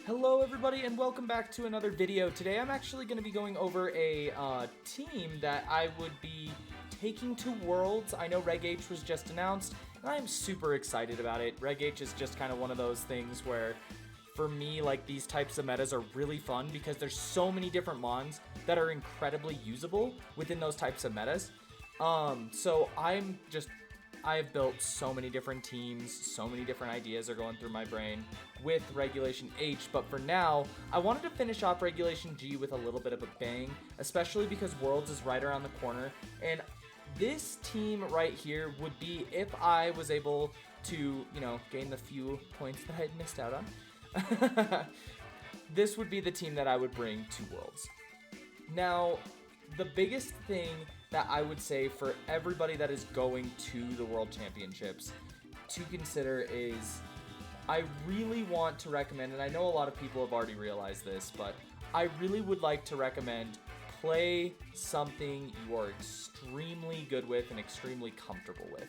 Hello everybody and welcome back to another video. Today I'm actually going to be going over a team that I would be taking to Worlds. I know Reg H was just announced and I am super excited about it. Reg H is just kind of one of those things where for me, like, these types of metas are really fun because there's so many different mons that are incredibly usable within those types of metas. So I have built so many different teams, so many different ideas are going through my brain with Regulation H, but for now, I wanted to finish off Regulation G with a little bit of a bang, especially because Worlds is right around the corner, and this team right here would be, if I was able to, gain the few points that I had missed out on, this would be the team that I would bring to Worlds. Now, the biggest thing that I would say for everybody that is going to the World Championships to consider is I really want to recommend, and I know a lot of people have already realized this, but I really would like to recommend play something you are extremely good with and extremely comfortable with.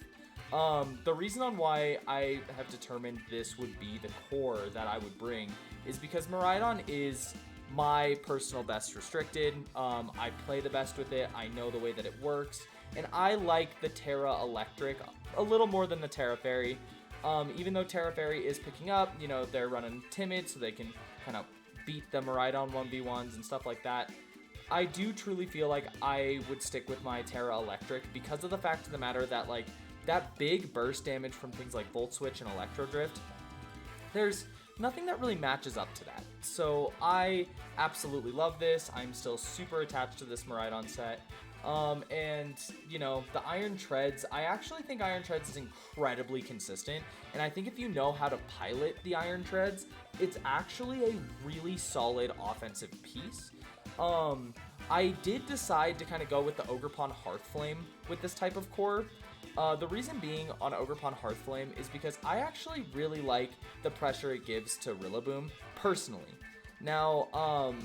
The reason on why I have determined this would be the core that I would bring is because Miraidon is my personal best restricted. I play the best with it. I know the way that it works, and I like the Terra Electric a little more than the Terra Fairy. Even though Terra Fairy is picking up, they're running Timid so they can kind of beat the Miraidon 1v1s and stuff like that. I do truly feel like I would stick with my Terra Electric because of the fact of the matter that, like, that big burst damage from things like Volt Switch and Electro Drift, there's nothing that really matches up to that. So I absolutely love this. I'm still super attached to this Miraidon set. And the Iron Treads, I actually think Iron Treads is incredibly consistent. And I think if you know how to pilot the Iron Treads, it's actually a really solid offensive piece. I did decide to kind of go with the Ogerpon Hearthflame with this type of core. The reason being on Ogerpon Hearthflame is because I actually really like the pressure it gives to Rillaboom, personally. Now,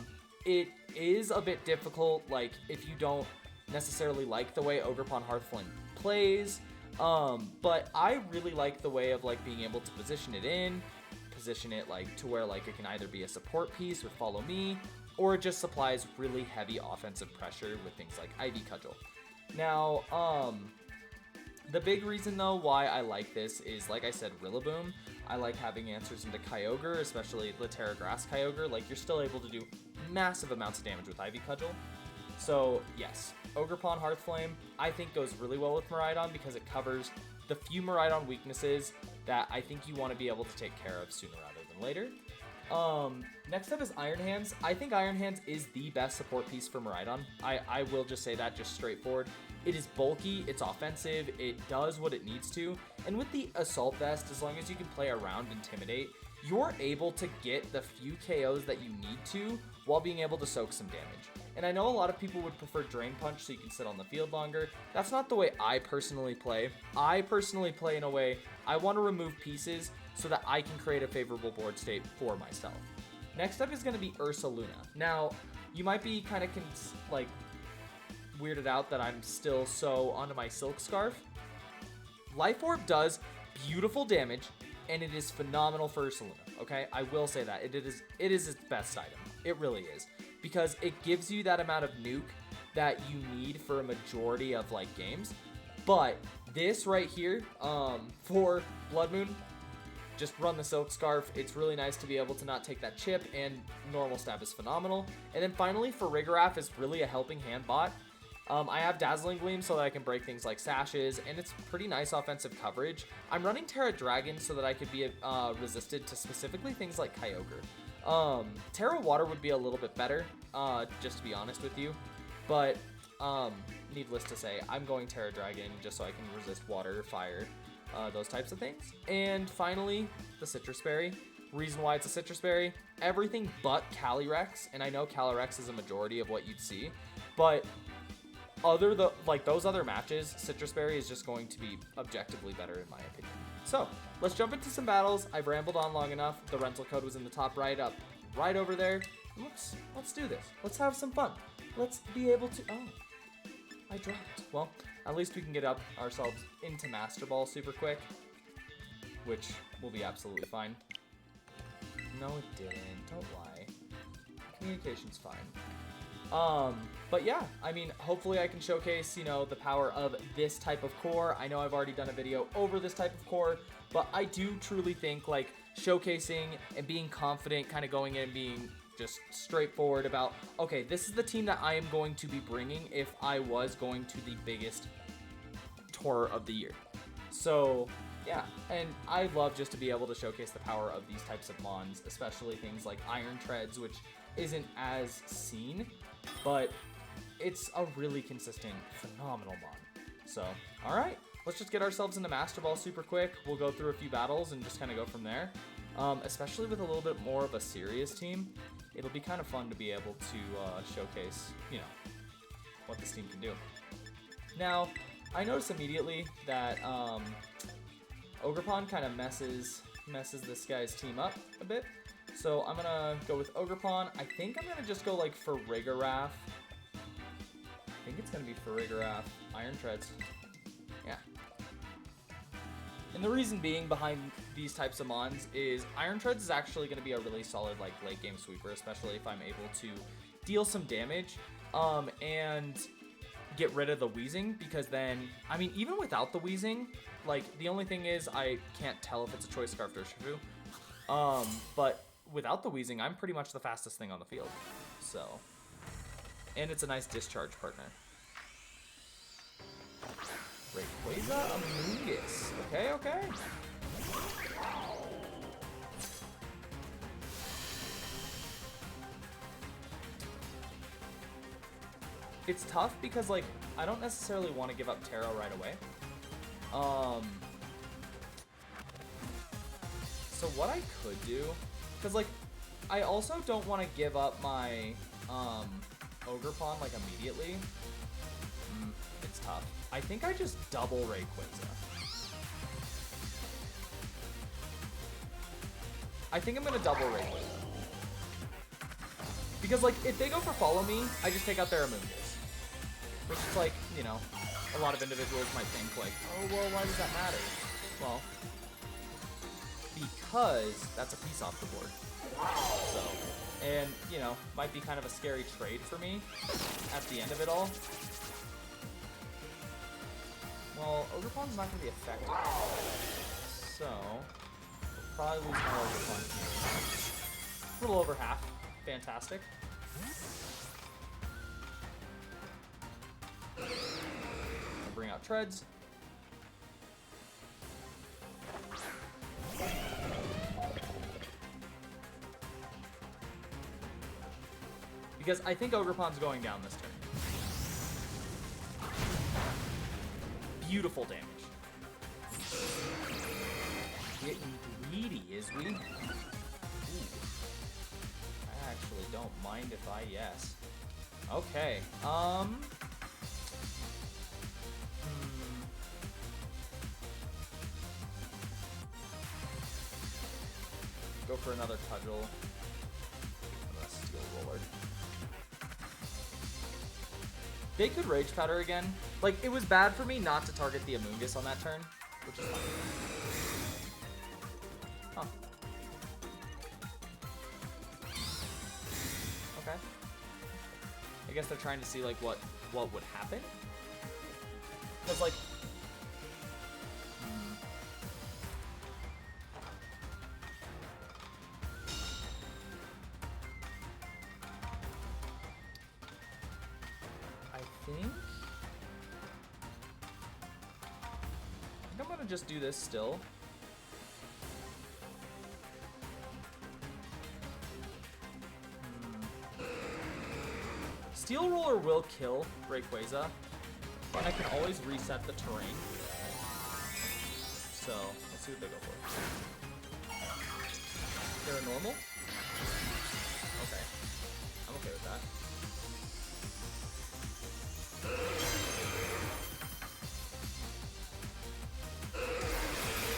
it is a bit difficult, like, if you don't necessarily like the way Ogerpon Hearthflame plays, but I really like the way of, like, being able to position it, like, to where, like, it can either be a support piece with Follow Me, or it just supplies really heavy offensive pressure with things like Ivy Cudgel. Now, the big reason, though, why I like this is, like I said, Rillaboom. I like having answers into Kyogre, especially the Tera Grass Kyogre. Like, you're still able to do massive amounts of damage with Ivy Cudgel. So, yes, Ogerpon Hearthflame, I think, goes really well with Miraidon because it covers the few Miraidon weaknesses that I think you want to be able to take care of sooner rather than later. Next up is Iron Hands. I think Iron Hands is the best support piece for Miraidon. I will just say that, just straightforward. It is bulky, it's offensive, it does what it needs to, and with the Assault Vest, as long as you can play around Intimidate, you're able to get the few KOs that you need to while being able to soak some damage. And I know a lot of people would prefer Drain Punch so you can sit on the field longer. That's not the way I personally play. I personally play in a way I want to remove pieces so that I can create a favorable board state for myself. Next up is going to be Ursaluna. Now, you might be kind of weirded out that I'm still so onto my Silk Scarf. Life Orb does beautiful damage, and it is phenomenal for Ursaluna, okay? I will say that. It is its best item. It really is. Because it gives you that amount of nuke that you need for a majority of, like, games. But this right here, for Blood Moon, just run the Silk Scarf. It's really nice to be able to not take that chip, and normal stab is phenomenal. And then finally, for Rigorath, is really a helping hand bot. I have Dazzling Gleam so that I can break things like Sashes, and it's pretty nice offensive coverage. I'm running Terra Dragon so that I could be resisted to specifically things like Kyogre. Terra Water would be a little bit better, just to be honest with you. But, needless to say, I'm going Terra Dragon just so I can resist water, fire, those types of things. And finally, the Citrus Berry. Reason why it's a Citrus Berry, everything but Calyrex, and I know Calyrex is a majority of what you'd see, but those other matches, Citrus Berry is just going to be objectively better in my opinion. So, let's jump into some battles. I've rambled on long enough. The rental code was in the top right over there. Let's do this. Let's have some fun. Let's be able to, oh, I dropped. Well, at least we can get ourselves into Master Ball super quick, which will be absolutely fine. No, it didn't. Don't lie. Communication's fine. But yeah, I mean, hopefully I can showcase, you know, the power of this type of core. I know I've already done a video over this type of core, but I do truly think, like, showcasing and being confident, kind of going in and being just straightforward about, okay, this is the team that I am going to be bringing if I was going to the biggest tour of the year. So yeah, and I love just to be able to showcase the power of these types of mons, especially things like Iron Treads, which isn't as seen, but it's a really consistent, phenomenal mon. So, all right, let's just get ourselves into Master Ball super quick. We'll go through a few battles and just kind of go from there. Especially with a little bit more of a serious team, it'll be kind of fun to be able to showcase, you know, what this team can do. Now, I noticed immediately that Ogerpon kind of messes this guy's team up a bit. So I'm gonna go with Ogerpon. I think I'm gonna just go like for Farigiraf. I think it's gonna be Farigiraf. Iron Treads. Yeah. And the reason being behind these types of mons is Iron Treads is actually gonna be a really solid like late game sweeper, especially if I'm able to deal some damage and get rid of the wheezing, because then, I mean, even without the wheezing, like, the only thing is I can't tell if it's a Choice Scarf or Shifu. But without the wheezing, I'm pretty much the fastest thing on the field. So, and it's a nice discharge partner. Rayquaza, Amoonguss. Okay, okay. It's tough because, like, I don't necessarily want to give up Tera right away. So what I could do, because, like, I also don't want to give up my Ogerpon, like, immediately. It's tough. I think I just double Rayquaza. I think I'm going to double Rayquaza. Because, like, if they go for Follow Me, I just take out their Amoonguss. Which is like, you know, a lot of individuals might think like, oh, well, why does that matter? Well, because that's a piece off the board. So, and, you know, might be kind of a scary trade for me at the end of it all. Well, Ogerpon's not going to be effective. So, we'll probably lose my Ogerpon here. A little over half. Fantastic. Bring out Treads. Because I think Ogerpon's going down this turn. Beautiful damage. Getting greedy, is we? Ooh. I actually don't mind if I yes. Okay. Go for another Cudgel. And a Steel Roller. They could Rage Powder again. Like, it was bad for me not to target the Amoonguss on that turn, which is fine. Huh. Okay. I guess they're trying to see, like, what would happen. Because, like... I think I'm gonna just do this still. Steel Roller will kill Rayquaza, and I can always reset the terrain. So, let's see what they go for. They're a normal? Okay. I'm okay with that.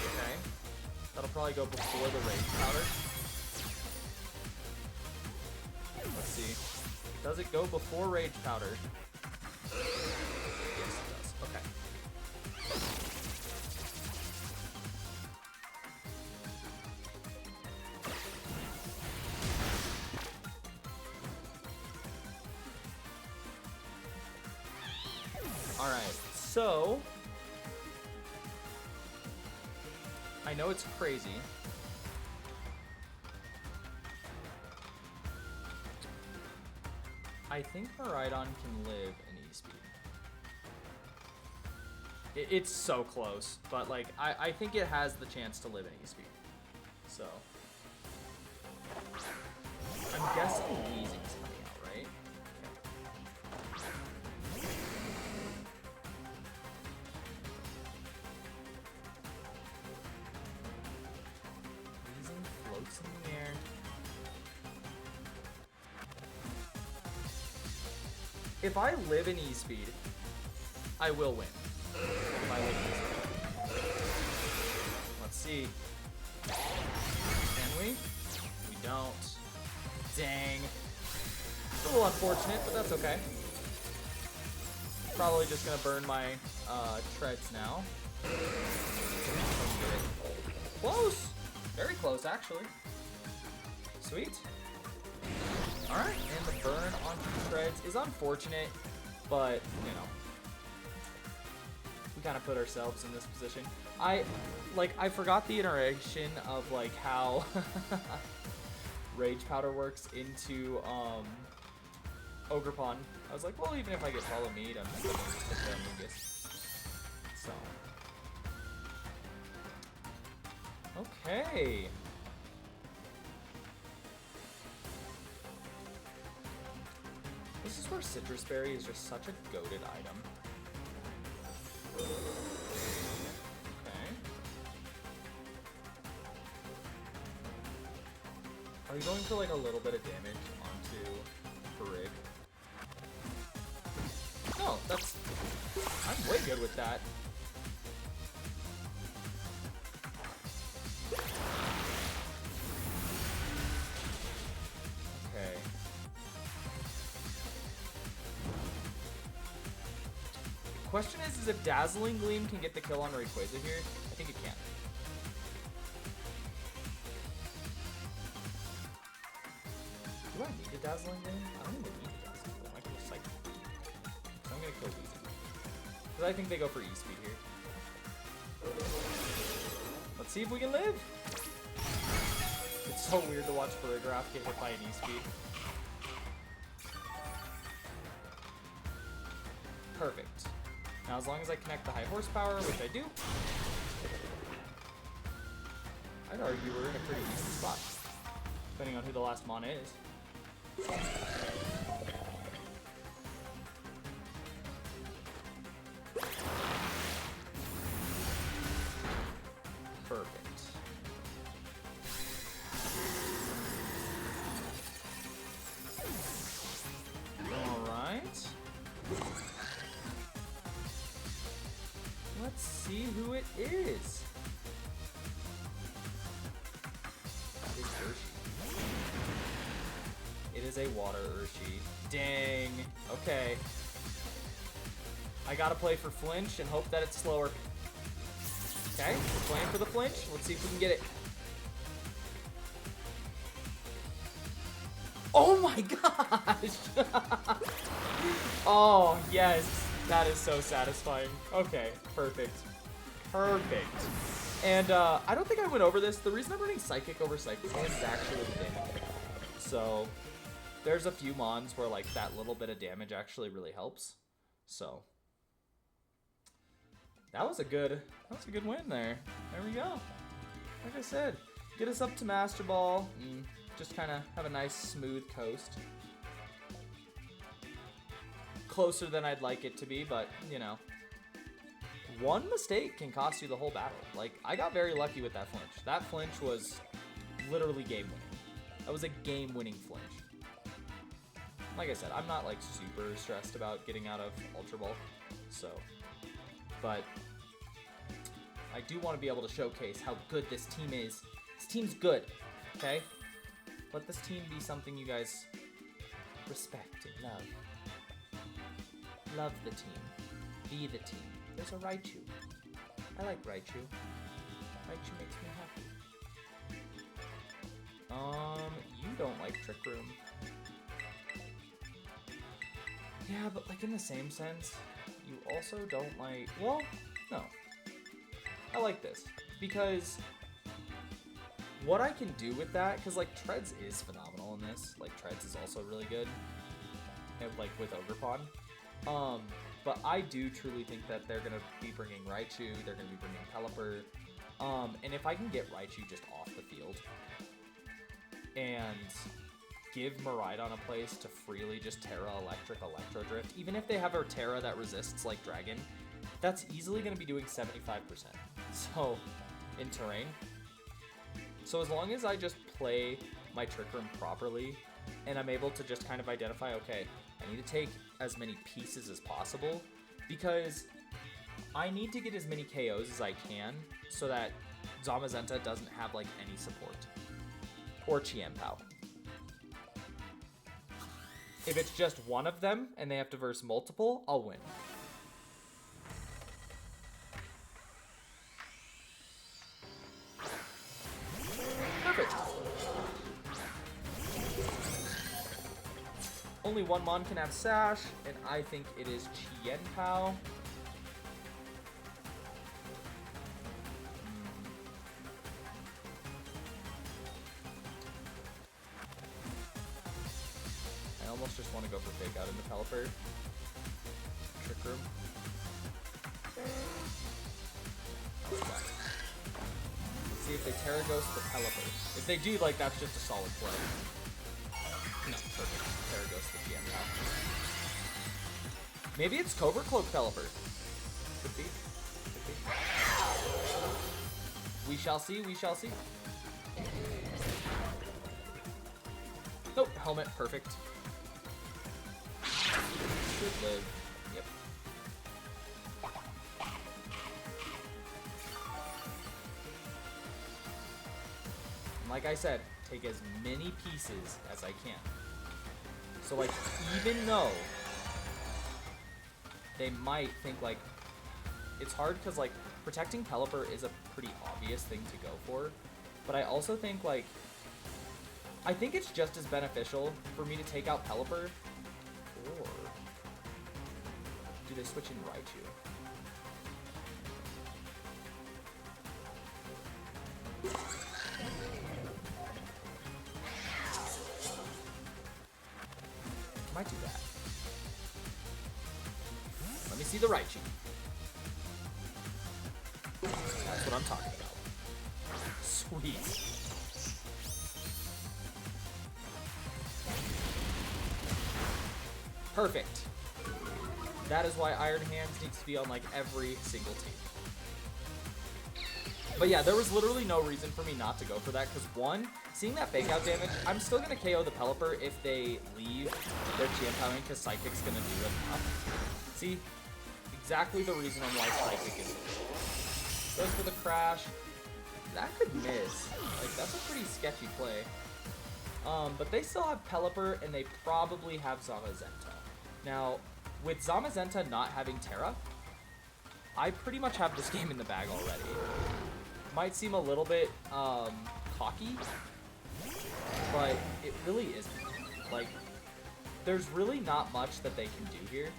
Okay. That'll probably go before the Rage Powder. Let's see. Does it go before Rage Powder? Yes, it does. Okay. So, I know it's crazy. I think Miraidon can live in E-Speed. It's so close, but like I think it has the chance to live in E-Speed. So I'm guessing Weezing's coming out, right? Weezing floats in the air. If I live in E-Speed, I will win. If I live in E-Speed. Let's see. Can we? We don't. Dang. It's a little unfortunate, but that's okay. Probably just gonna burn my treads now. Close! Very close, actually. Sweet. Alright, and the burn onto the treads is unfortunate, but, you know, we kind of put ourselves in this position. I forgot the iteration of, like, how Rage Powder works into, Ogerpon. I was like, well, even if I get Follow Mead, I'm still going to stick to Amoonguss. So. Okay. This is where Citrus Berry is just such a goated item. Okay. Are you going for like a little bit of damage onto Farig? No, that's... I'm way good with that. Okay. The question is if Dazzling Gleam can get the kill on Rayquaza here? I think it can. Do I need a Dazzling Gleam? I don't even need a Dazzling Gleam. I can just Psychic. So I'm gonna kill Weezing. Because I think they go for E-Speed here. Let's see if we can live! It's so weird to watch Farigiraf get hit by an E-Speed. Perfect. Now as long as I connect the high horsepower, which I do, I'd argue we're in a pretty decent spot. Depending on who the last mana is. Perfect. Alright. Let's see who it is. It's Urshi. It is a water Urshi. Dang. Okay. I gotta play for flinch and hope that it's slower. Okay, we're playing for the flinch. Let's see if we can get it. Oh my gosh! Oh, yes. That is so satisfying. Okay, perfect. Perfect. And I don't think I went over this. The reason I'm running Psychic over Psychic is actually the damage. So there's a few mons where like that little bit of damage actually really helps. So that was a good win there. There we go. Like I said, get us up to Master Ball and just kind of have a nice smooth coast. Closer than I'd like it to be, but you know, one mistake can cost you the whole battle. Like, I got very lucky with that flinch. That flinch was literally game winning. That was a game winning flinch. Like I said, I'm not like super stressed about getting out of Ultra Ball, so, but I do want to be able to showcase how good this team is. This team's good, okay? Let this team be something you guys respect and love. Love the team. Be the team. There's a Raichu. I like Raichu. Raichu makes me happy. You don't like Trick Room. Yeah, but like in the same sense, you also don't like... Well, no. I like this. Because what I can do with that... Because, like, Treads is phenomenal in this. Like, Treads is also really good. And, like, with Ogerpon. But I do truly think that they're going to be bringing Raichu. They're going to be bringing Pelipper. And if I can get Raichu just off the field and give Miraidon a place to freely just Terra Electric Electro Drift, even if they have a Terra that resists like Dragon, that's easily going to be doing 75%. So, in terrain. So as long as I just play my Trick Room properly and I'm able to just kind of identify, okay, I need to take as many pieces as possible because I need to get as many KOs as I can so that Zamazenta doesn't have like any support. Or Chien-Pao. If it's just one of them and they have to verse multiple, I'll win. Perfect. Only one Mon can have Sash, and I think it is Chien-Pao. I almost just want to go for Fake Out into Pelipper. Trick Room. See if they Terra Ghost the Pelipper. If they do, like, that's just a solid play. No, perfect. Terra Ghost the Chien-Pao. Maybe it's Cobra Cloak Pelipper. Could be. Could be. We shall see, we shall see. Nope, Helmet, perfect. Should live. Yep. And like I said, take as many pieces as I can. So like, even though they might think like, it's hard because like, protecting Pelipper is a pretty obvious thing to go for. But I also think like, I think it's just as beneficial for me to take out Pelipper, or do they switch in Raichu? Might do that. Let me see the Raichu. That's what I'm talking about. Sweet. Perfect. That is why Iron Hands needs to be on like every single team. But yeah, there was literally no reason for me not to go for that, because one, seeing that fake out damage, I'm still going to KO the Pelipper if they leave their Chien-Paoing, because Psychic's going to do enough. See? Exactly the reason on why Psychic is good. Goes for the Crash. That could miss. Like, that's a pretty sketchy play. But they still have Pelipper, and they probably have Zamazenta. Now, with Zamazenta not having Terra, I pretty much have this game in the bag already. Might seem a little bit cocky, but it really isn't. Like, there's really not much that they can do here,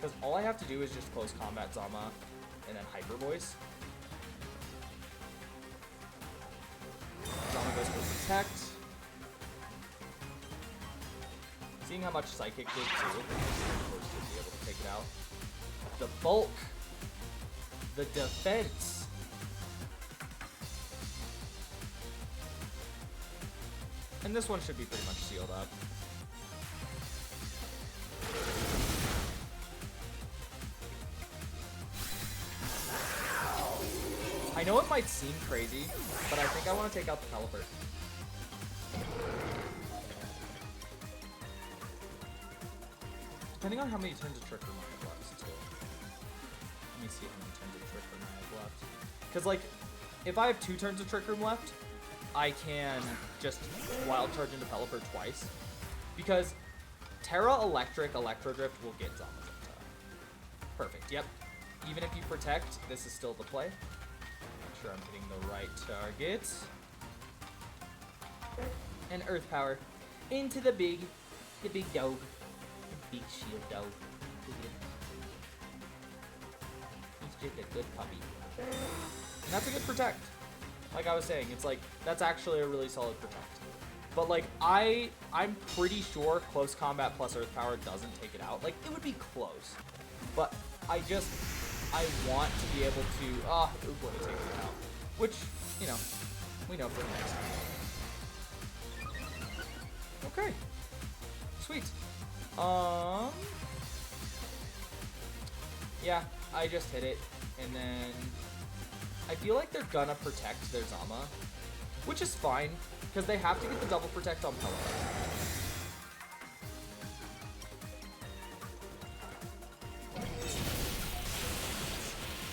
because all I have to do is just close combat Zama and then Hyper Voice. Zama goes for Protect. Seeing how much Psychic did too, of course to be able to take it out. The bulk, the defense. And this one should be pretty much sealed up. I know it might seem crazy, but I think I want to take out the Pelipper. Depending on how many turns of Trick Room I have left, too. Let me see how many turns of Trick Room I have left. Because, like, if I have 2 turns of Trick Room left, I can just Wild Charge into Pelipper twice. Because Terra Electric Electro Drift will get Zamazenta. Perfect, yep. Even if you protect, this is still the play. Make sure I'm hitting the right target. And Earth Power into the big dog. Big shield dog. Get the good puppy. And that's a good protect. Like I was saying, it's like, that's actually a really solid protect. But like, I'm pretty sure close combat plus earth power doesn't take it out. Like, it would be close. But I want to be able to, it would take it out. Which, you know, we know for next time. Okay. Sweet. Yeah, I just hit it. And then I feel like they're gonna protect their Zama, which is fine, because they have to get the double protect on Pelipper.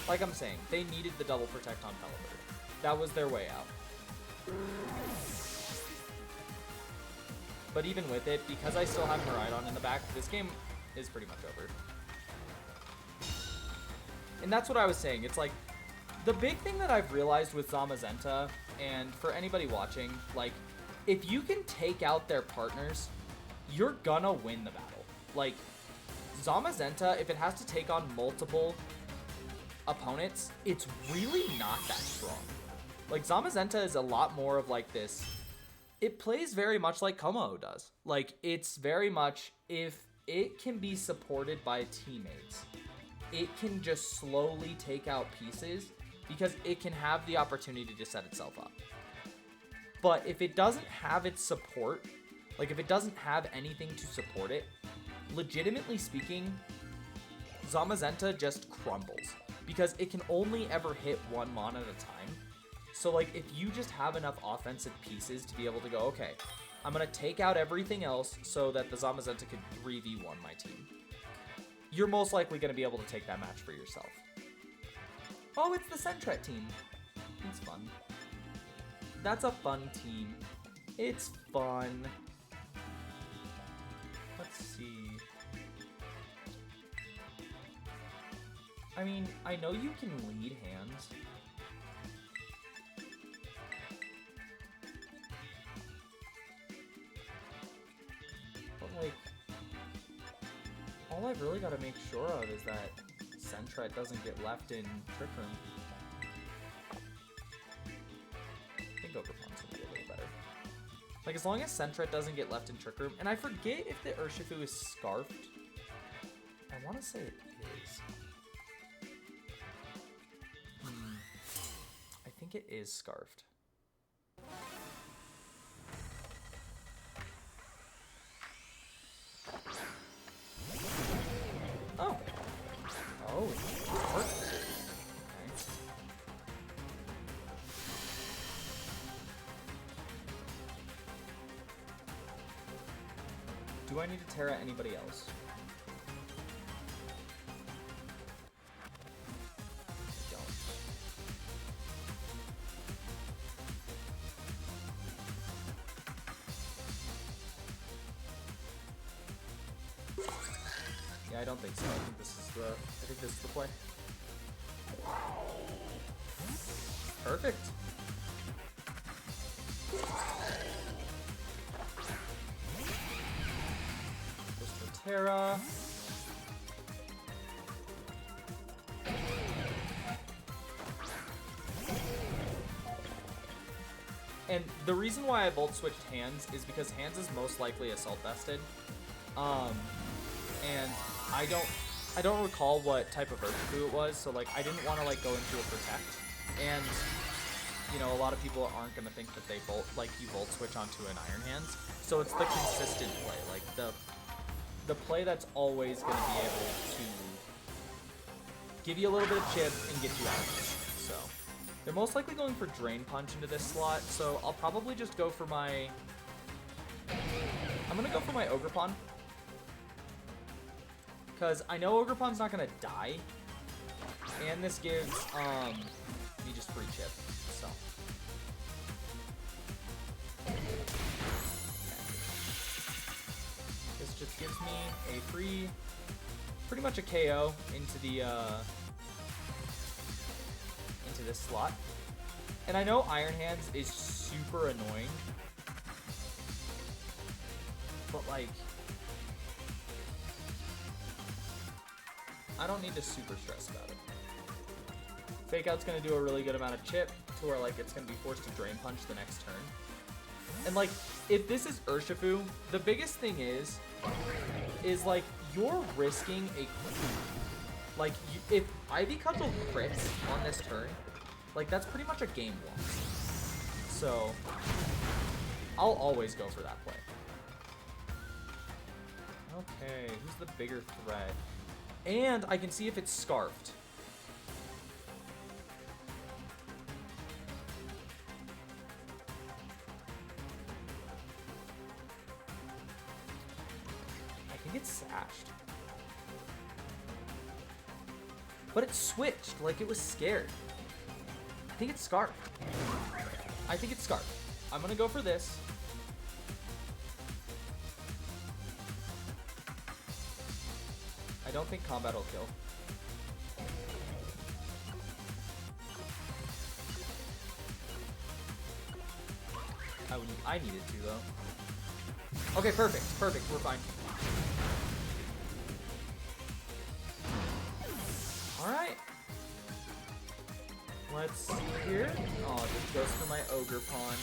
Like I'm saying, they needed the double protect on Pelipper. That was their way out. But even with it, because I still have Miraidon in the back, this game is pretty much over. And that's what I was saying. It's like, the big thing that I've realized with Zamazenta, and for anybody watching, like, if you can take out their partners, you're gonna win the battle. Like, Zamazenta, if it has to take on multiple opponents, it's really not that strong. Like, Zamazenta is a lot more of like this. It plays very much like Como does. Like, it's very much, if it can be supported by teammates, it can just slowly take out pieces because it can have the opportunity to set itself up. But if it doesn't have its support, like if it doesn't have anything to support it, legitimately speaking, Zamazenta just crumbles because it can only ever hit one mon at a time. So like if you just have enough offensive pieces to be able to go, okay, I'm gonna take out everything else so that the Zamazenta could 3v1 my team, you're most likely gonna be able to take that match for yourself. Oh, it's the Sentret team. It's fun. That's a fun team. It's fun. Let's see. I mean, I know you can lead hands. But like, all I've really got to make sure of is that Sentret doesn't get left in Trick Room. I think Ogerpon's gonna be a little better. Like, as long as Sentret doesn't get left in Trick Room, and I forget if the Urshifu is scarfed. I want to say it is. I think it is scarfed. Oh. Oh, it's dark. Okay. Do I need to Terra anybody else? I don't. Yeah, I don't think so. I think this is the play. Perfect. Goes to Terra. And the reason why I Volt switched Hands is because Hands is most likely Assault Vested. And I don't recall what type of Urshifu it was, so like I didn't want to like go into a Protect. And you know, a lot of people aren't gonna think that they you Volt switch onto an Iron Hands. So it's the consistent play, like the play that's always gonna be able to give you a little bit of chip and get you out of it. So they're most likely going for Drain Punch into this slot, so I'll probably just go for my Ogerpon. Because I know Ogerpon's not gonna die. And this gives me just free chip. So okay. This just gives me a free, pretty much a KO into the into this slot. And I know Iron Hands is super annoying, but like I don't need to super stress about it. Fake Out's gonna do a really good amount of chip to where like it's gonna be forced to Drain Punch the next turn. And like, if this is Urshifu, the biggest thing is like you're risking a like if Ivy Cudgel crits on this turn, like that's pretty much a game loss. So I'll always go for that play. Okay, who's the bigger threat? And I can see if it's Scarfed. I think it's Sashed. But it switched, like it was scared. I think it's Scarfed. I think it's Scarfed. I'm gonna go for this. I don't think combat will kill. I needed to though. Okay, perfect, perfect, we're fine. Alright. Let's see here. Oh, this goes for my Ogerpon.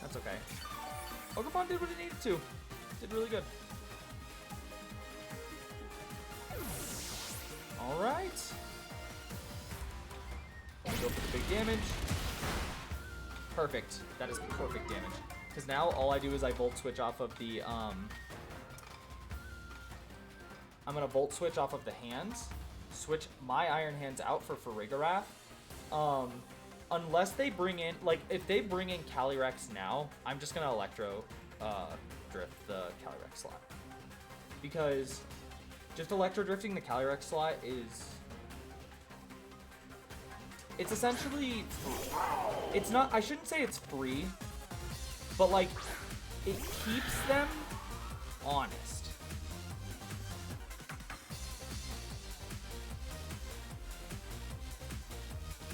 That's okay. Ogerpon did what it needed to. Did really good. Alright. Go for the big damage. Perfect. That is perfect damage. Because now all I do is I Volt Switch off of the, I'm going to Volt Switch off of the hands. Switch my Iron Hands out for Farigiraf. Unless they bring in, like, if they bring in Calyrex now, I'm just going to Electro Drift the Calyrex slot. Because just Electro Drifting the Calyrex slot is... It's essentially... It's not... I shouldn't say it's free, but, like, it keeps them honest.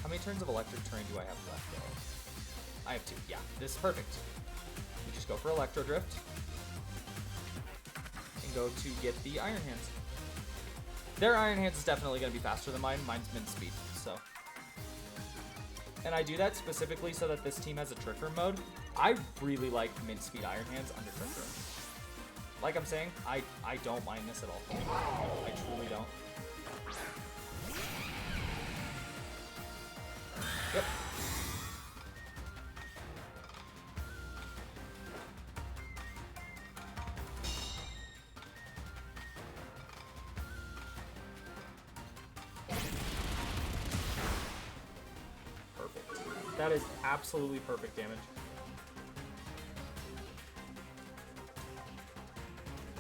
How many turns of Electric Terrain do I have left, though? I have 2. Yeah, this is perfect. We just go for Electro Drift. And go to get the Iron Hands. Their Iron Hands is definitely going to be faster than mine. Mine's Mint Speed, so... And I do that specifically so that this team has a Trick Room mode. I really like Mint Speed Iron Hands under Trick Room. Like I'm saying, I don't mind this at all. I truly don't. Yep. Perfect. That is absolutely perfect damage.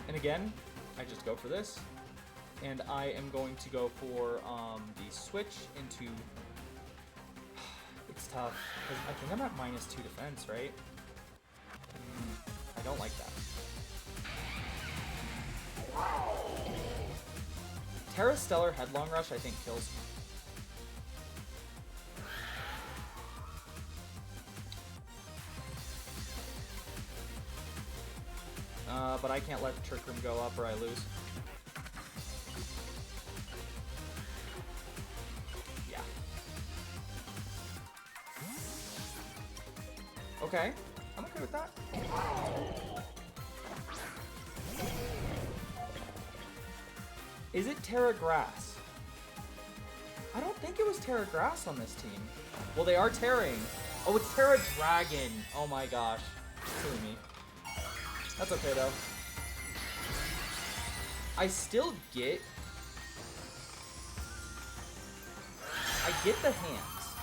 And again, I just go for this. And I am going to go for the switch into... It's tough, because I think I'm at -2 defense, right? I don't like that. Terra Stellar Headlong Rush, I think, kills. But I can't let the Trick Room go up or I lose. Yeah. Okay, I'm okay with that. Is it Terra Grass? I don't think it was Terra Grass on this team. Well, they are tearing. Oh, it's Terra Dragon. Oh my gosh. Silly me. That's okay though. I still get... I get the hands.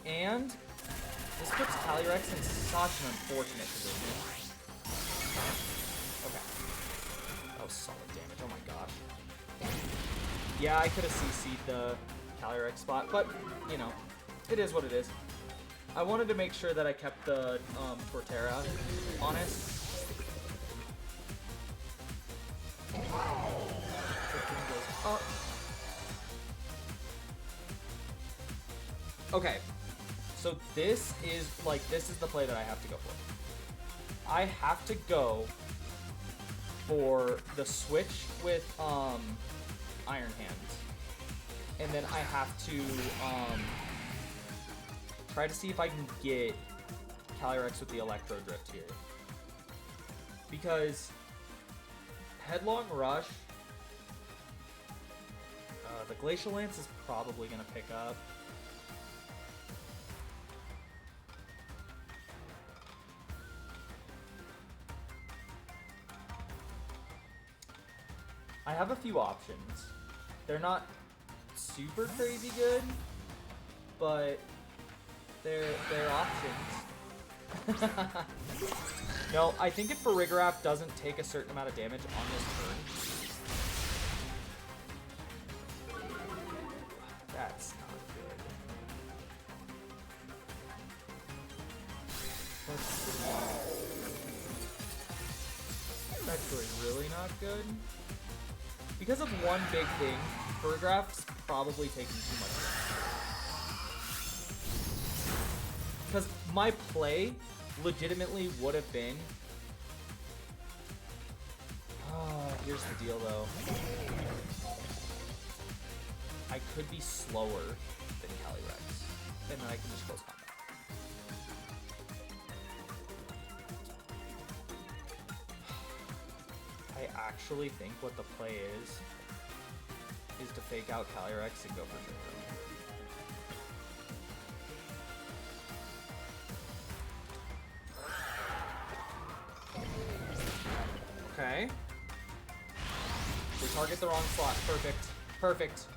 And this puts Calyrex in such an unfortunate position. Okay. That was solid damage. Oh my gosh. Yeah, I could have CC'd the Calyrex spot, but, you know, it is what it is. I wanted to make sure that I kept the Torterra honest. Okay, so this is the play that I have to go for. I have to go for the switch with Iron Hands. And then I have to try to see if I can get Calyrex with the Electro Drift here. Because Headlong Rush, the Glacial Lance is probably going to pick up. I have a few options. They're not super crazy good, but they're options. No, I think if Farigiraf doesn't take a certain amount of damage on this turn, that's not good. That's actually really not good. Because of one big thing, Farigiraf's probably taking too much damage. Because my play legitimately would have been... here's the deal though. I could be slower than Calyrex, and then I can just close combat. I actually think what the play is to fake out Calyrex and go for Trick Room. Okay. We target the wrong slot. Perfect. Perfect.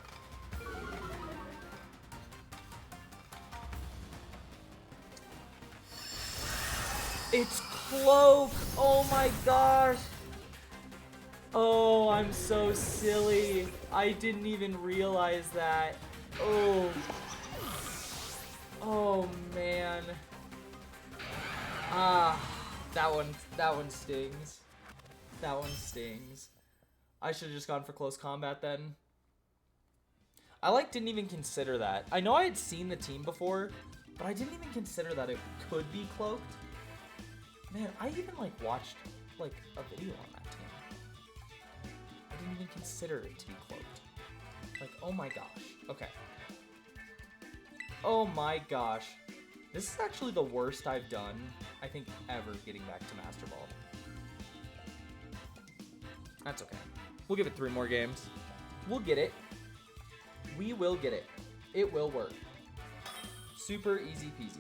It's Cloak! Oh my gosh! Oh, I'm so silly. I didn't even realize that. Oh. Oh man. Ah, that one stings. That one stings. I should have just gone for close combat then. I didn't even consider that. I know I had seen the team before, but I didn't even consider that it could be cloaked. Man, I even watched a video on that team. I didn't even consider it to be cloaked. Oh my gosh. Okay. Oh my gosh. This is actually the worst I've done, I think, ever getting back to Master Ball. That's okay. We'll give it 3 more games. We'll get it. We will get it. It will work. Super easy peasy.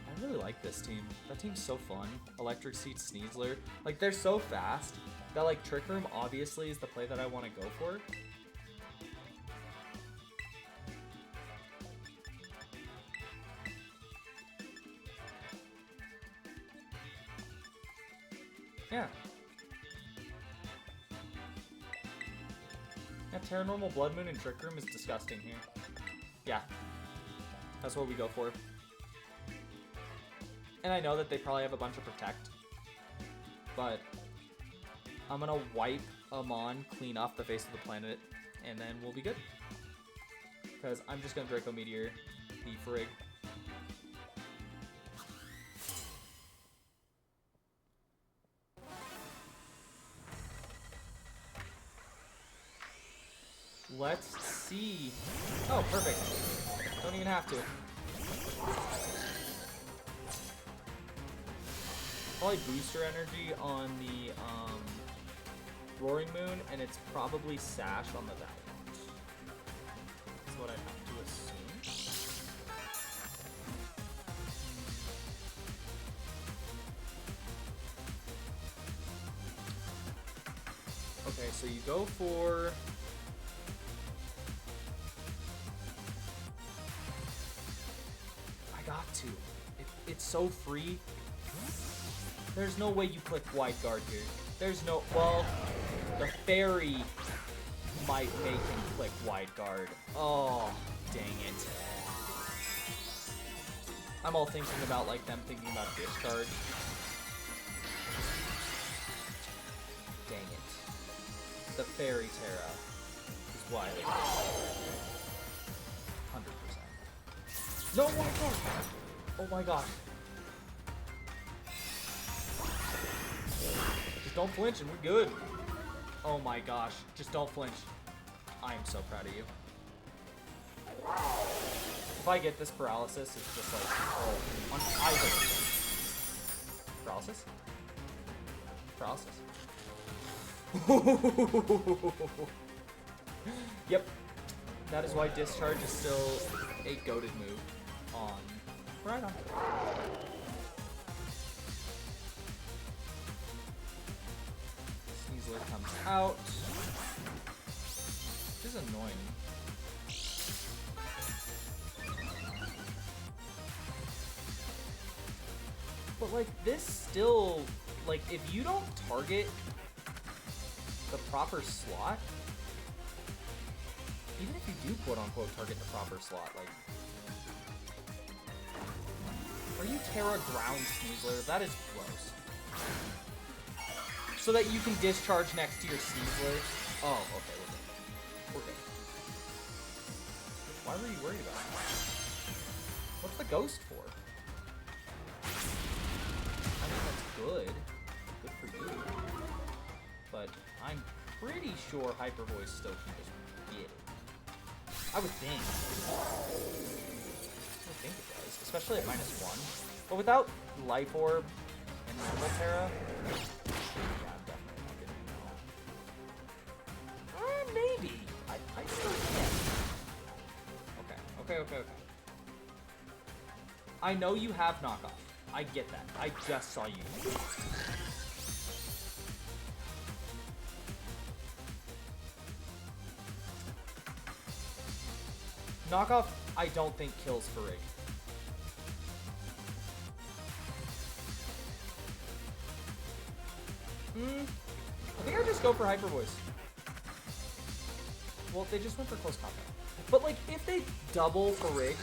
I really like this team. That team's so fun. Electric Seed Sneasler. They're so fast that Trick Room obviously is the play that I want to go for. Yeah. Yeah, Terra Normal, Blood Moon, and Trick Room is disgusting here. Yeah. That's what we go for. And I know that they probably have a bunch of Protect. But I'm gonna wipe Amon clean off the face of the planet, and then we'll be good. Because I'm just gonna Draco Meteor the Farig. Let's see. Oh, perfect. Don't even have to. Probably booster energy on the Roaring Moon, and it's probably Sash on the Valiant. That's what I have to assume. Okay, so you go for... I got to. It's so free. There's no way you click Wide Guard here. There's no... Well, the fairy might make him click Wide Guard. Oh, dang it. I'm all thinking about, them thinking about discard. Dang it. The fairy Terra is why they 100%. No, oh my god! Oh my god. Just don't flinch and we're good. Oh my gosh. Just don't flinch. I am so proud of you. If I get this paralysis, it's just like, oh, on either. Paralysis? Paralysis. Yep. That is why Discharge is still a goated move on Rhydon. Sneasler comes out. Which is annoying. But like this still, like if you don't target the proper slot, even if you do quote-unquote target the proper slot, like... Are you Terra Ground Sneasler? That is gross. So that you can discharge next to your Sneasler? Oh, okay, we're good. We're good. Why were you worried about that? What's the ghost for? I mean, that's good. Good for you. But I'm pretty sure Hyper Voice still can just get it. I would think. I think it does, especially at -1. But without Life Orb and normal Terra, yeah, I'm definitely not getting it. Maybe. I still can. Okay. I know you have knockoff. I get that. I just saw you. Knockoff, I don't think kills Farig. I think I just go for Hyper Voice. Well, they just went for close combat. But like, if they double Farig,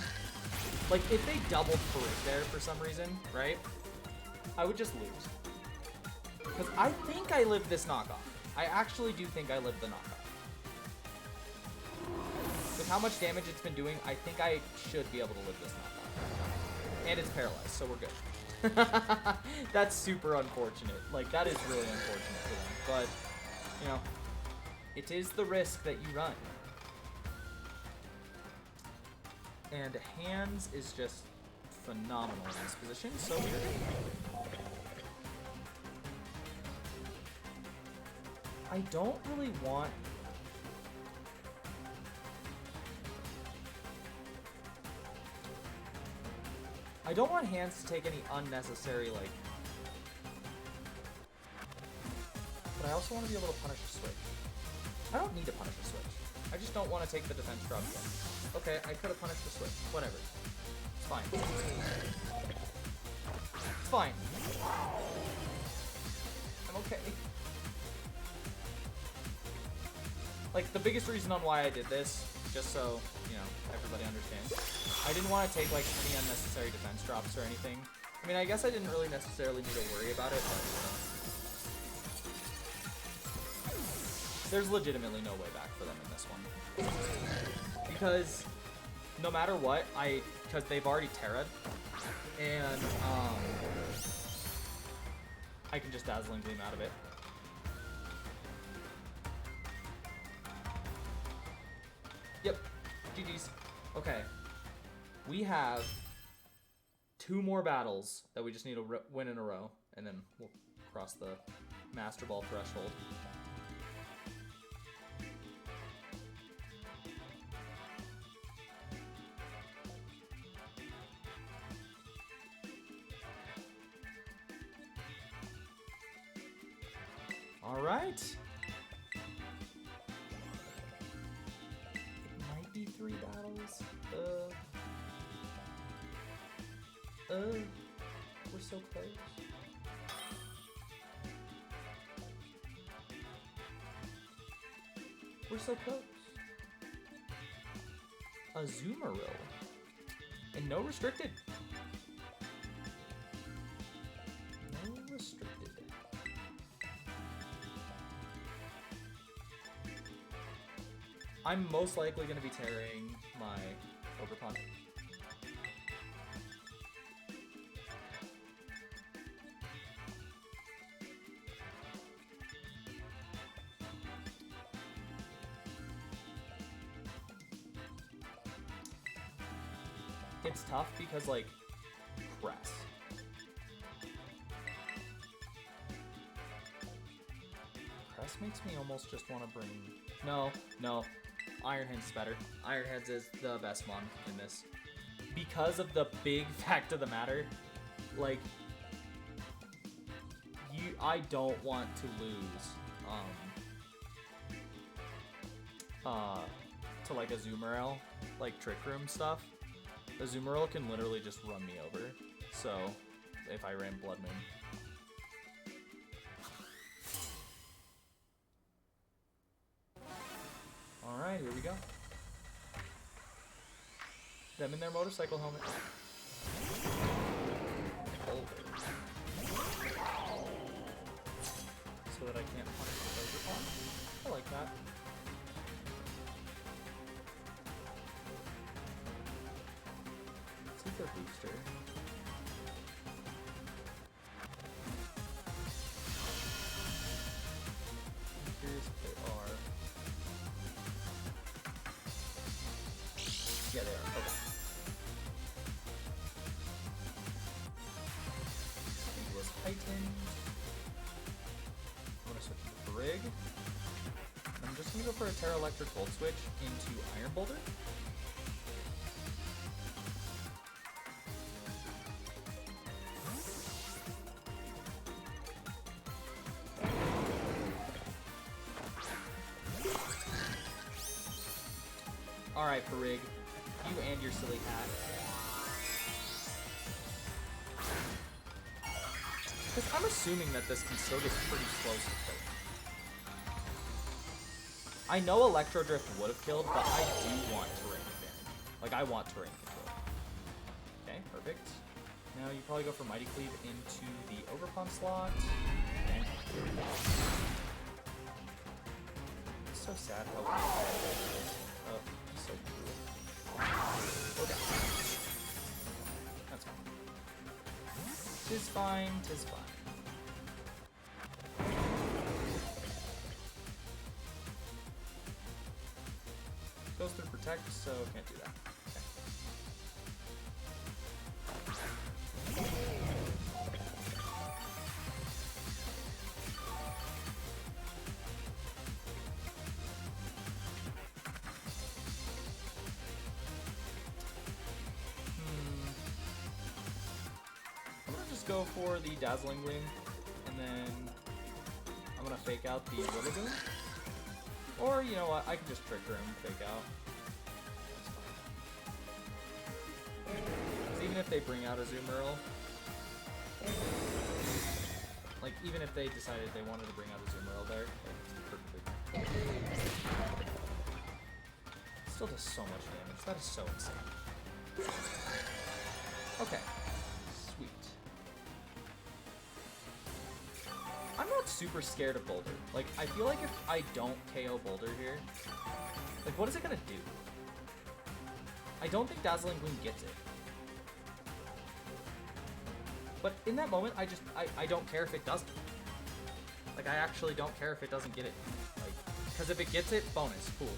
like if they doubled Farig there for some reason, right? I would just lose. Because I think I lived this knockoff. I actually do think I lived the knockoff. With how much damage it's been doing, I think I should be able to live this knockoff. And it's paralyzed, so we're good. That's super unfortunate. Like, that is really unfortunate for them. But, you know, it is the risk that you run. And Hands is just phenomenal in this position, so we're... I don't really want... I don't want Hands to take any unnecessary, like... But I also want to be able to punish a switch. I don't need to punish a switch. I just don't want to take the defense drop again. Okay, I could have punished the switch. Whatever. It's fine. It's fine. I'm okay. Like, the biggest reason on why I did this, just so, you know, everybody understands, I didn't want to take, like, any unnecessary defense drops or anything. I mean, I guess I didn't really necessarily need to worry about it, but... There's legitimately no way back for them in this one. Because, no matter what, because they've already Terra'd, and, I can just Dazzling Gleam out of it. Yep, GG's. Okay, we have 2 more battles that we just need to win in a row, and then we'll cross the Master Ball threshold. All right. It might be 3 battles. We're so close. We're so close. Azumarill. And no restricted. No restricted. I'm most likely going to be tearing my Ogerpon. it's tough because, like, Cress. Cress makes me almost just want to bring... No. Iron Hands is better. Iron Hands is the best one in this. Because of the big fact of the matter, like, I don't want to lose, to, like, Azumarill, like, Trick Room stuff. Azumarill can literally just run me over, so, if I ran Blood Moon. Alright, here we go. Them in their motorcycle helmet. So that I can't punish the Overcon. I like that. Let's see their booster. I'm curious if they are. Yeah, they are. Okay. Speedless Titan. I'm gonna switch to Brig. I'm just gonna go for a Terra Electric Volt Switch into Iron Boulder. Alright, Brig. You and your silly hat. Because I'm assuming that this can still get pretty close to kill. I know Electro Drift would have killed, but I do want Terrain Advantage. Like, I want Terrain Control. Okay, perfect. Now you probably go for Mighty Cleave into the Overcon slot. Okay. It's so sad how we oh, so cool. Okay. That's fine. Tis fine, tis fine. Goes through Protect, so can't do that. Okay. I'm gonna just go for the Dazzling Gleam, and then I'm gonna fake out the Rillaboom. Or, you know what, I can just Trick Room, fake out. Because even if they bring out a Azumarill, like, even if they decided they wanted to bring out a Azumarill there, it's perfectly fine. Still does so much damage, that is so insane. Okay, sweet. I'm not super scared of Boulder. Like, I feel like if I don't KO Boulder here, like, what is it gonna do? I don't think Dazzling Gleam gets it. But in that moment, I don't care if it doesn't. Like, I actually don't care if it doesn't get it. Like, because if it gets it, bonus, cool.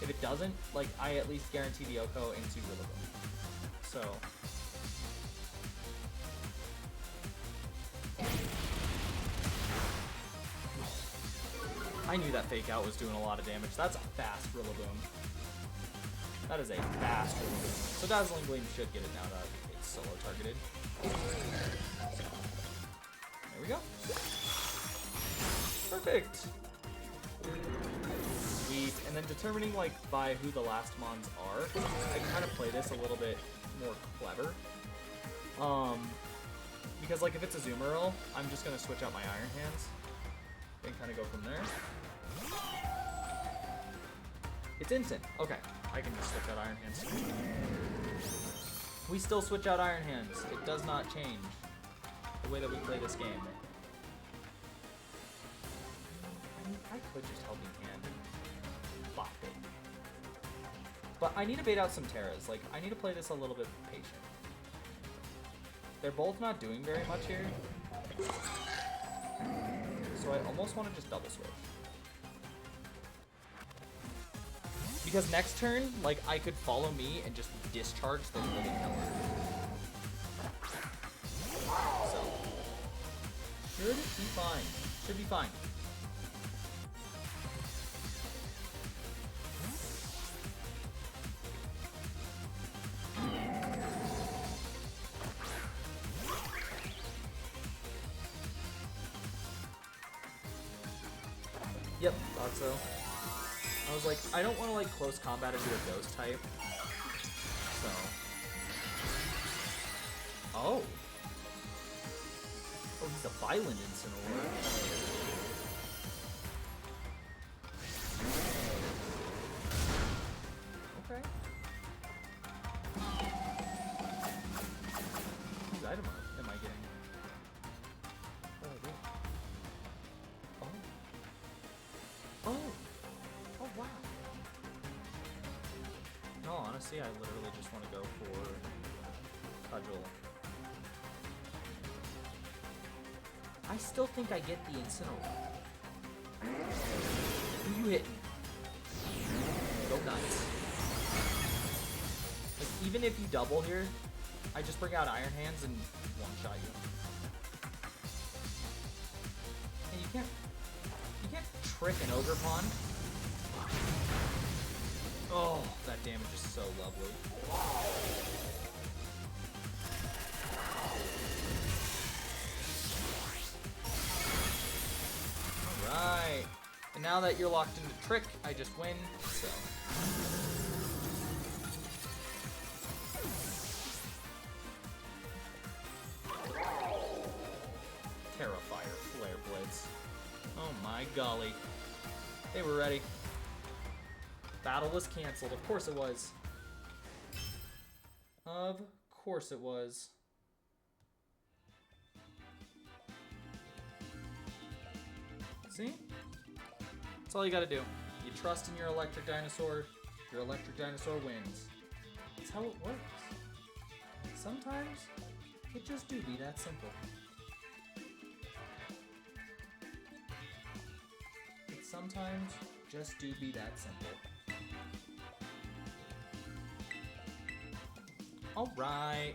If it doesn't, like, I at least guarantee the Oko into Rillaboom. So... I knew that fake out was doing a lot of damage. That's a fast Rillaboom. That is a fast Rillaboom. So Dazzling Gleam should get it now that it's solo targeted. There we go. Perfect. Sweet. And then determining, like, by who the last mons are, I can kind of play this a little bit more clever. Because, like, if it's a Azumarill, I'm just going to switch out my Iron Hands and kind of go from there. It's instant. Okay, I can just switch out Iron Hands. We still switch out Iron Hands. It does not change the way that we play this game. I mean, I could just Helping Hand and bop it. But I need to bait out some Terras. Like, I need to play this a little bit patient. They're both not doing very much here. So I almost want to just double switch. Because next turn, like, I could follow me and just discharge the living hell out of it. So, should be fine. Should be fine. Yep, thought so. I was like, I don't want to like close combat into a ghost type. So. Oh. Oh, he's a violent Incineroar. Okay. Whose item am I getting? What did I do? Oh. Oh. Oh, wow. No, honestly, I literally just want to go for Cudgel. I still think I get the Incineroar. Who you hitting? Go nuts. Like, even if you double here, I just bring out Iron Hands and one-shot you. And you can't trick an Ogerpon. Oh, that damage is so lovely. Alright. And now that you're locked into Trick, I just win, so. Terrifier, Flare Blitz. Oh my golly. They were ready. Battle was canceled. Of course it was. Of course it was. See? That's all you gotta do. You trust in your electric dinosaur wins. That's how it works. Sometimes, it just do be that simple. It sometimes just do be that simple. Alright.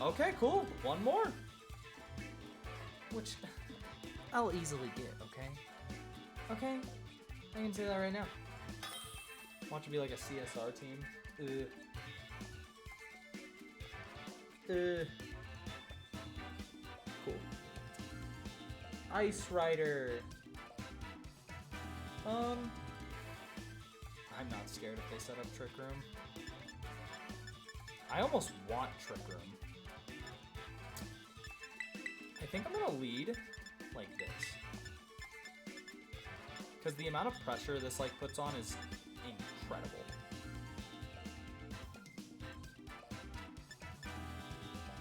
Okay, cool. One more. Which I'll easily get, okay? Okay? I can say that right now. Watch it be like a CSR team. Cool. Ice Rider. I'm not scared if they set up Trick Room. I almost want Trick Room. I think I'm gonna lead like this. Because the amount of pressure this like puts on is incredible.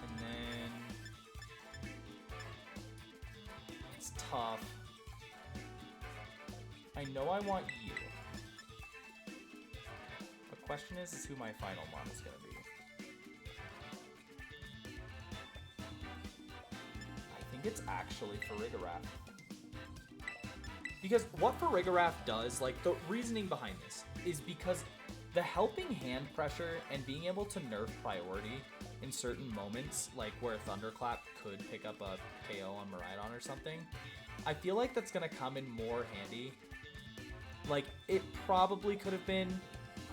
And then it's tough. I know I want you. The question is who my final mon is gonna be. I think it's actually Farigiraf. Because what Farigiraf does, like, the reasoning behind this is because the helping hand pressure and being able to nerf priority in certain moments, like where Thunderclap could pick up a KO on Miraidon or something, I feel like that's going to come in more handy. Like, it probably could have been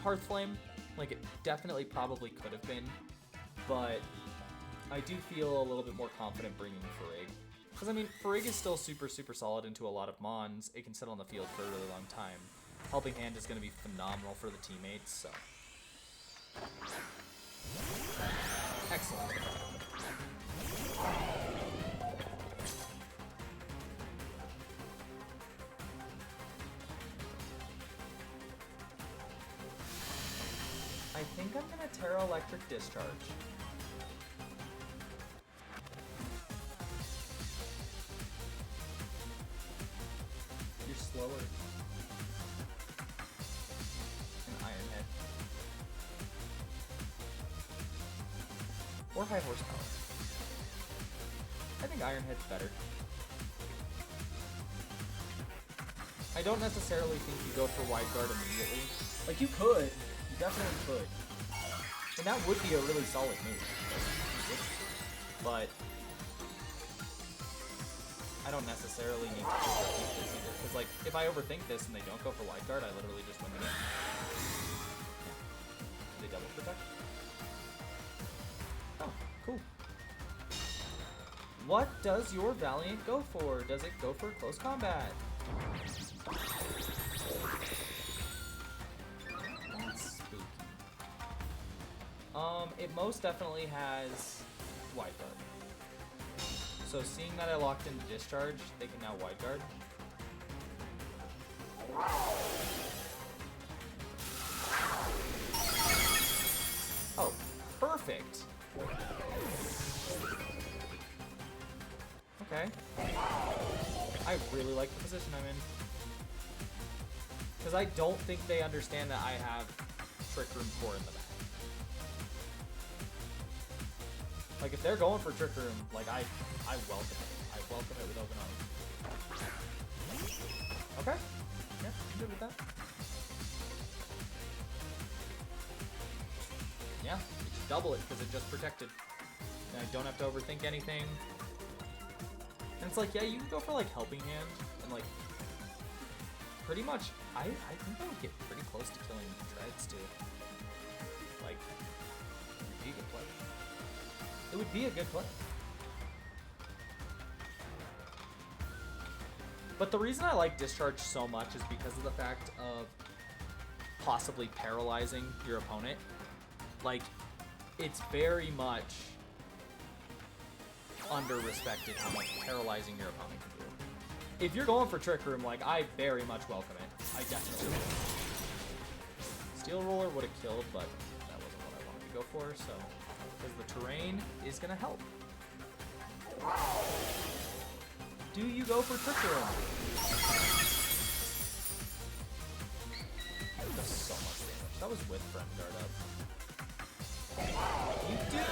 Hearthflame. Like, it definitely probably could have been. But I do feel a little bit more confident bringing Farig. Because, I mean, Farig is still super, super solid into a lot of mons. It can sit on the field for a really long time. Helping Hand is going to be phenomenal for the teammates, so. Excellent. I think I'm going to Terra Electric Discharge. You're slower. An Iron Head. Or high horsepower. I think Iron Head's better. I don't necessarily think you go for Wide Guard immediately. Like, you could. You definitely could. And that would be a really solid move. But I don't necessarily need to overthink this either. Because, like, if I overthink this and they don't go for wide guard, I literally just win the game. Yeah. They double protect? Oh, cool. What does your Valiant go for? Does it go for close combat? That's spooky. It most definitely has wide guard. So seeing that I locked into discharge, they can now wide guard. Oh, perfect. Okay. I really like the position I'm in. Because I don't think they understand that I have Trick Room core in the back. Like, if they're going for Trick Room, like, I welcome it. I welcome it with open arms. Okay. Yeah, I'm good with that. Yeah, you just double it because it just protected. And I don't have to overthink anything. And it's like, yeah, you can go for, like, Helping Hand, and, like, pretty much, I think I would get pretty close to killing Treads, too. Like, it would be a good play. It would be a good play. But the reason I like Discharge so much is because of the fact of possibly paralyzing your opponent. Like, it's very much under-respected how much paralyzing your opponent can do. If you're going for Trick Room, like, I very much welcome it. I definitely would. Steel Roller would have killed, but that wasn't what I wanted to go for, so... Because the terrain is going to help. Do you go for Trick Room? That does so much damage. That was with Friend Guard up. You do!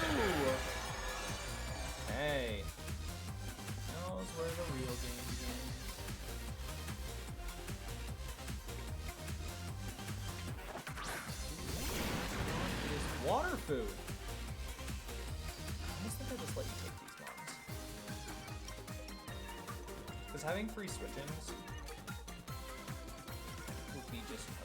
Hey. Knows where the real game begins. Is water food. I almost think I just let you take these ones. Because having free switch-ins would be just covered.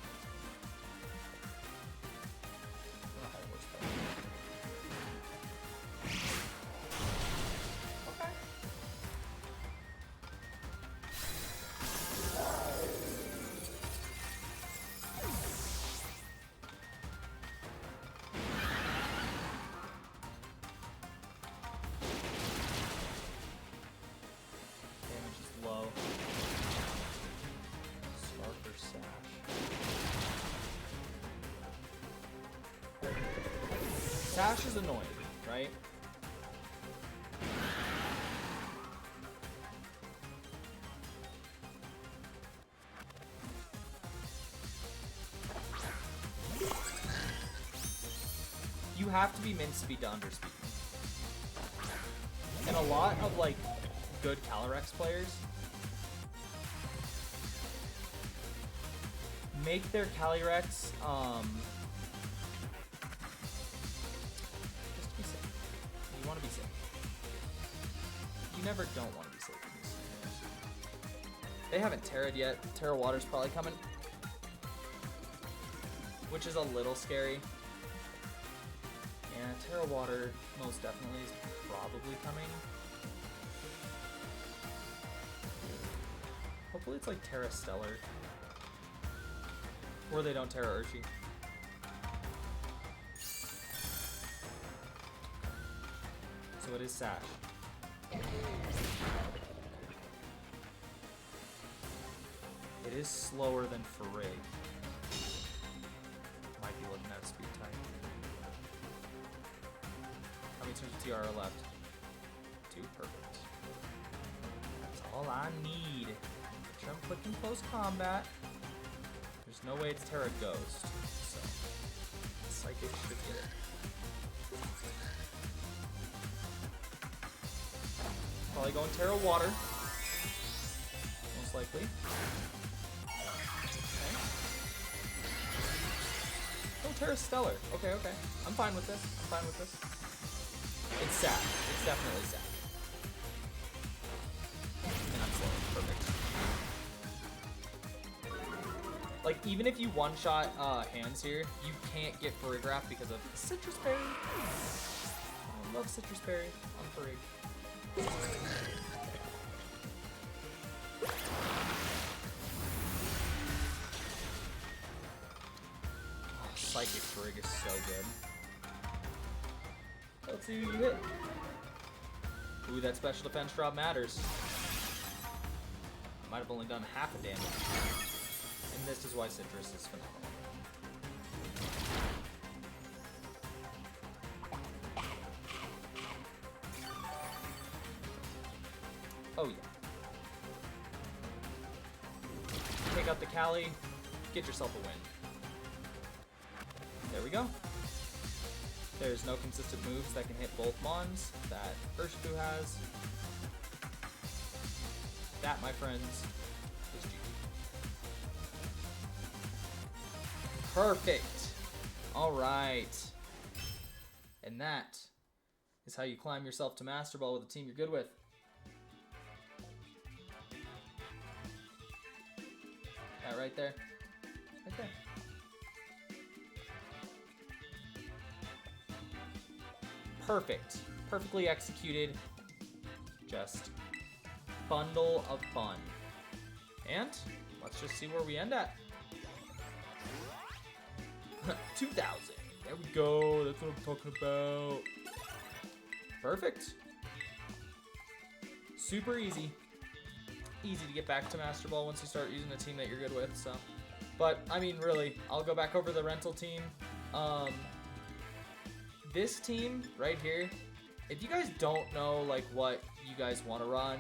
Sash is annoying, right? You have to be min speed to underspeed. And a lot of, like, good Calyrex players make their Calyrex, you want to be safe. You never don't want to be safe in these scenarios. They haven't Terra'd yet. Terra Water's probably coming. Which is a little scary. Yeah, Terra Water most definitely is probably coming. Hopefully it's like Terra Stellar. Or they don't Terra Urshi. So it is Sash. It is slower than Frigg. Might be looking at a speed type. How many turns of TR are left? 2, perfect. That's all I need. Make sure I'm clicking close combat. There's no way it's Terra Ghost, so Psychic should get it. Probably going Terra Water, most likely. Okay. Terrastellar. Okay, okay. I'm fine with this. I'm fine with this. It's sad. It's definitely sad. And I'm slow. Perfect. Like, even if you one-shot hands here, you can't get Farigiraf because of Citrus Berry. I love Citrus Berry on Farig. Psychic Farig is so good. Let's see who you hit. Ooh, that special defense drop matters. Might have only done half a damage. And this is why Citrus is phenomenal. Oh yeah. Take out the Cali, get yourself a win. There we go. There's no consistent moves that can hit both Mons that Urshifu has. That, my friends, is GG. Perfect. All right. And that is how you climb yourself to Master Ball with a team you're good with. That right there. Right there. Perfect. Perfectly executed. Just bundle of fun. And let's just see where we end at. 2,000. There we go. That's what I'm talking about. Perfect. Super easy. Easy to get back to Master Ball once you start using a team that you're good with. So, but I mean, really, I'll go back over the rental team. This team right here, if you guys don't know like what you guys want to run,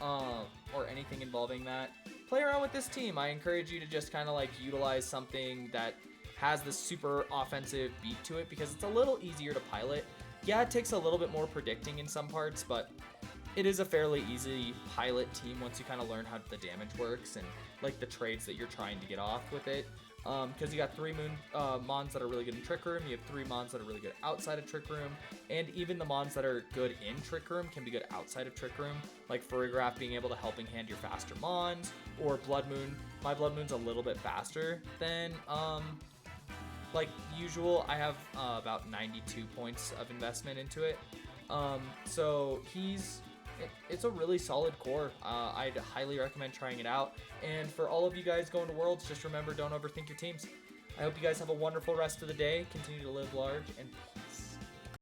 or anything involving that, play around with this team. I encourage you to just kind of like utilize something that has this super offensive beat to it because it's a little easier to pilot. Yeah, it takes a little bit more predicting in some parts, but it is a fairly easy pilot team once you kind of learn how the damage works and like the trades that you're trying to get off with it. Because you got 3 Mons that are really good in Trick Room, you have 3 Mons that are really good outside of Trick Room, and even the Mons that are good in Trick Room can be good outside of Trick Room, like Farigiraf being able to helping hand your faster Mons, or Blood Moon. My Blood Moon's a little bit faster than, like usual. I have about 92 points of investment into it, so it's a really solid core. I'd highly recommend trying it out. And for all of you guys going to Worlds, just remember, don't overthink your teams. I hope you guys have a wonderful rest of the day. Continue to live large, and peace.